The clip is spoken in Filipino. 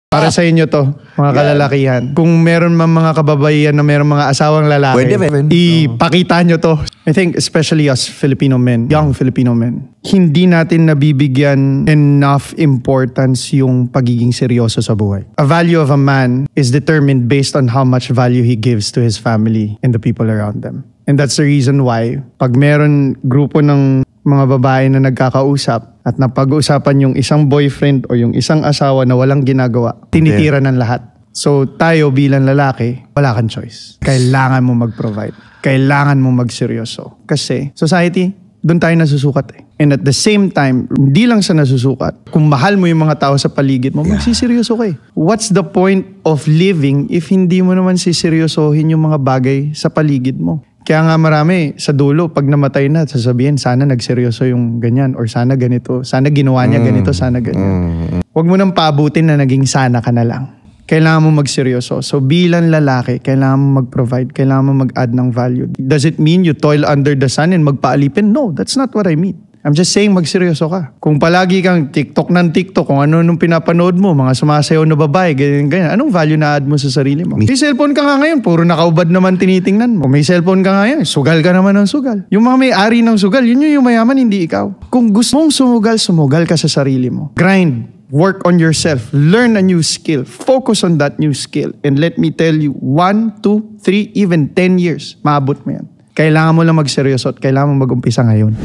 Para sa inyo to, mga kalalakihan. Kung meron man mga kababaihan na meron mga asawang lalaki, ipakita nyo to. I think especially us Filipino men, young Filipino men, hindi natin nabibigyan enough importance yung pagiging seryoso sa buhay. A value of a man is determined based on how much value he gives to his family and the people around them. And that's the reason why, pag meron grupo ng mga babae na nagkakausap at napag-uusapan yung isang boyfriend o yung isang asawa na walang ginagawa, tinitira ng lahat. So tayo bilang lalaki, wala kang choice. Kailangan mo mag-provide. Kailangan mo magseryoso. Kasi society, doon tayo nasusukat eh. And at the same time, hindi lang sa nasusukat, kung mahal mo yung mga tao sa paligid mo, magsiseryoso ka eh. What's the point of living if hindi mo naman siseryosohin yung mga bagay sa paligid mo? Kaya nga marami, sa dulo, pag namatay na, sasabihin, sana nagseryoso yung ganyan or sana ganito, sana ginawa niya ganito, sana ganyan. Huwag mo nang paabutin na naging sana ka na lang. Kailangan mo magseryoso. So bilang lalaki, kailangan mo mag-provide, kailangan mo mag-add ng value. Does it mean you toil under the sun and magpaalipin? No, that's not what I mean. I'm just saying magseryoso ka. Kung palagi kang TikTok ng TikTok, kung ano nung pinapanood mo, mga sumasayaw na babae, ganyan, anong value na add mo sa sarili mo? May cellphone ka nga ngayon, puro nakaubad naman tinitingnan mo. Kung may cellphone ka ngayon, sugal ka naman ng sugal. Yung mga may-ari ng sugal, yun yung mayaman, hindi ikaw. Kung gusto mong sumugal, sumugal ka sa sarili mo. Grind. Work on yourself. Learn a new skill. Focus on that new skill. And let me tell you, 1, 2, 3, even 10 years, maabot mo yan. Kailangan mo lang magseryoso at kailangan mo mag-umpisa ngayon.